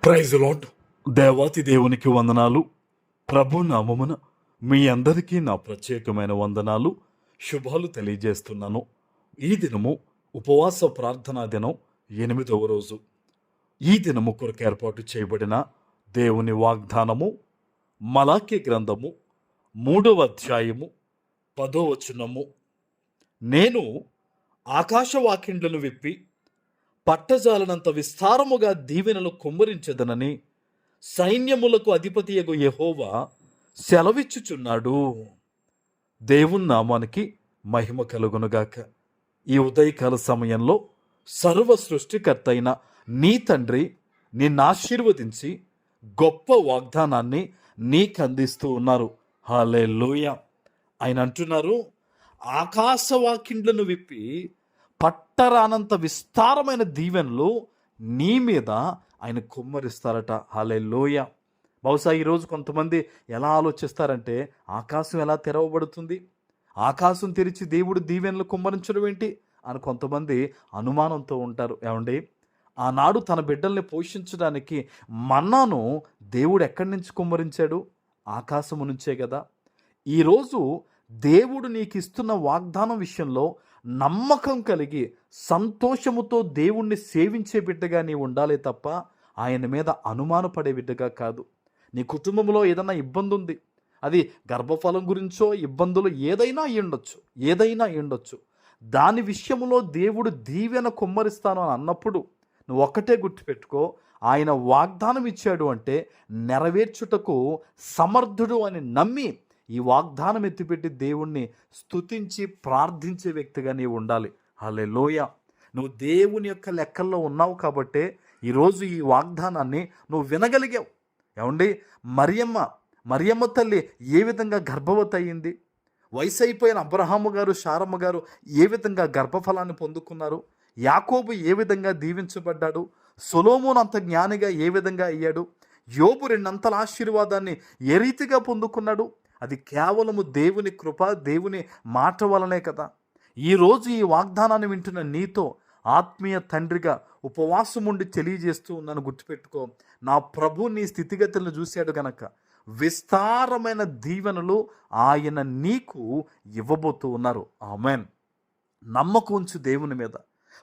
Praise lord. దేవాతి దేవునికి వందనాలు. ప్రభు నామమున మీ అందరికీ నా ప్రత్యేకమైన వందనాలు, శుభాలు తెలియజేస్తున్నాను. ఈ దినము ఉపవాస ప్రార్థనా దినం 8వ రోజు. ఈ దినము కొరకు ఏర్పాటు చేయబడిన దేవుని వాగ్దానము మలాకీ గ్రంథము 3వ అధ్యాయము 10వ వచనము. నేను ఆకాశవాకిండ్లను విప్పి పట్టజాలనంత విస్తారముగా దీవెనలు కుమ్మరించదనని సైన్యములకు అధిపతియగు యెహోవా సెలవిచ్చుచున్నాడు. దేవుని నామానికి మహిమ కలుగునుగాక. ఈ ఉదయకాల సమయంలో సర్వ సృష్టికర్త అయిన నీ తండ్రి నిన్ను ఆశీర్వదించి గొప్ప వాగ్దానాన్ని నీకు అందిస్తూ ఉన్నారు. హల్లెలూయా. ఆయన అంటున్నారు, ఆకాశవాకిండ్లను విప్పి పట్టరానంత విస్తారమైన దీవెనలు నీ మీద ఆయన కుమ్మరిస్తారట. హల్లెలూయా. బహుశా ఈరోజు కొంతమంది ఎలా ఆలోచిస్తారంటే, ఆకాశం ఎలా తెరవబడుతుంది, ఆకాశం తెరిచి దేవుడు దీవెనలు కుమ్మరించడం ఏంటి అని కొంతమంది అనుమానంతో ఉంటారు. ఏమండి, ఆనాడు తన బిడ్డల్ని పోషించడానికి మన్నాను దేవుడు ఎక్కడి నుంచి కుమ్మరించాడు? ఆకాశము నుంచే కదా. ఈరోజు దేవుడు నీకు ఇస్తున్న వాగ్దానం విషయంలో నమ్మకం కలిగి సంతోషముతో దేవుణ్ణి సేవించే బిడ్డగా నీవు ఉండాలి తప్ప ఆయన మీద అనుమానపడే బిడ్డగా కాదు. నీ కుటుంబంలో ఏదైనా ఇబ్బంది ఉంది, అది గర్భఫలం గురించో ఇబ్బందులు ఏదైనా అయ్యుండొచ్చు. దాని విషయంలో దేవుడు దీవెన కుమ్మరిస్తాను అని అన్నప్పుడు నువ్వు ఒక్కటే గుర్తుపెట్టుకో, ఆయన వాగ్దానం ఇచ్చాడు అంటే నెరవేర్చుటకు సమర్థుడు అని నమ్మి ఈ వాగ్దానం ఎత్తిపెట్టి దేవుణ్ణి స్తుతించి ప్రార్థించే వ్యక్తిగా నీవు ఉండాలి. హల్లెలూయా. నువ్వు దేవుని యొక్క లెక్కల్లో ఉన్నావు కాబట్టే ఈరోజు ఈ వాగ్దానాన్ని నువ్వు వినగలిగావు. ఏమండి, మరియమ్మ తల్లి ఏ విధంగా గర్భవతి అయ్యింది? వయసు అయిపోయిన అబ్రహాము గారు, శారమ్మ గారు ఏ విధంగా గర్భఫలాన్ని పొందుకున్నారు? యాకోబు ఏ విధంగా దీవించబడ్డాడు? సొలొమోను అంత జ్ఞానిగా ఏ విధంగా అయ్యాడు? యోబు 2 అంతల ఆశీర్వాదాన్ని ఏ రీతిగా పొందుకున్నాడు? అది కేవలము దేవుని కృప, దేవుని మాట వలనే కదా. ఈరోజు ఈ వాగ్దానాన్ని వింటున్న నీతో ఆత్మీయ తండ్రిగా ఉపవాసం ఉండి తెలియజేస్తూ ఉన్నాను, గుర్తుపెట్టుకో, నా ప్రభు నీ స్థితిగతులను చూశాడు గనక విస్తారమైన దీవెనలు ఆయన నీకు ఇవ్వబోతూ ఉన్నారు. ఆమేన్. నమ్మకం ఉంచు దేవుని మీద.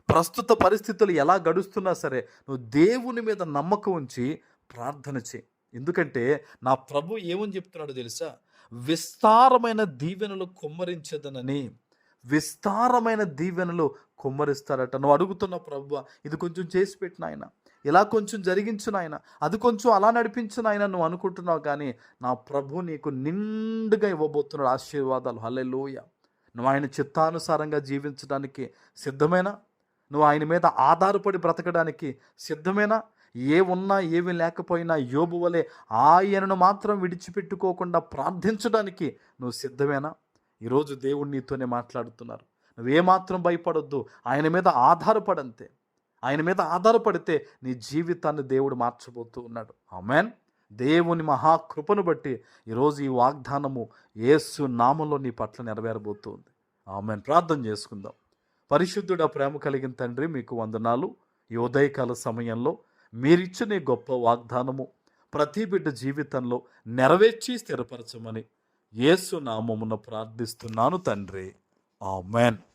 ప్రస్తుత పరిస్థితులు ఎలా గడుస్తున్నా సరే నువ్వు దేవుని మీద నమ్మకం ఉంచి ప్రార్థన చేయి. ఎందుకంటే నా ప్రభు ఏమని చెప్తున్నాడో తెలుసా? విస్తారమైన దీవెనలు కుమ్మరించదనని. విస్తారమైన దీవెనలు కుమ్మరిస్తారట. నువ్వు అడుగుతున్న ప్రభు, ఇది కొంచెం చేసి పెట్టిన ఆయన, ఇలా కొంచెం జరిగించిన ఆయన, అది కొంచెం అలా నడిపించిన ఆయన నువ్వు అనుకుంటున్నావు, కానీ నా ప్రభు నీకు నిండుగా ఇవ్వబోతున్నాడు ఆశీర్వాదాలు. హల్లెలూయా. నువ్వు ఆయన చిత్తానుసారంగా జీవించడానికి సిద్ధమేనా? నువ్వు ఆయన మీద ఆధారపడి బ్రతకడానికి సిద్ధమేనా? ఏవున్నా ఏవి లేకపోయినా యోబు వలె ఆయనను మాత్రం విడిచిపెట్టుకోకుండా ప్రార్థించడానికి నువ్వు సిద్ధమేనా? ఈరోజు దేవుడు నీతోనే మాట్లాడుతున్నారు. నువ్వేమాత్రం భయపడొద్దు, ఆయన మీద ఆధారపడంతే. ఆయన మీద ఆధారపడితే నీ జీవితాన్ని దేవుడు మార్చబోతూ ఉన్నాడు. ఆమేన్. దేవుని మహాకృపను బట్టి ఈరోజు ఈ వాగ్దానము యేసు నామంలో నీ పట్ల నెరవేరబోతుంది. ఆమేన్. ప్రార్థన చేసుకుందాం. పరిశుద్ధుడా, ప్రేమ కలిగిన తండ్రి, మీకు వందనాలు. ఈ ఉదయకాల సమయంలో మీరిచ్చిన గొప్ప వాగ్దానము ప్రతి బిడ్డ జీవితంలో నెరవేర్చి స్థిరపరచమని యేసు నామమున ప్రార్థిస్తున్నాను తండ్రి. ఆమేన్.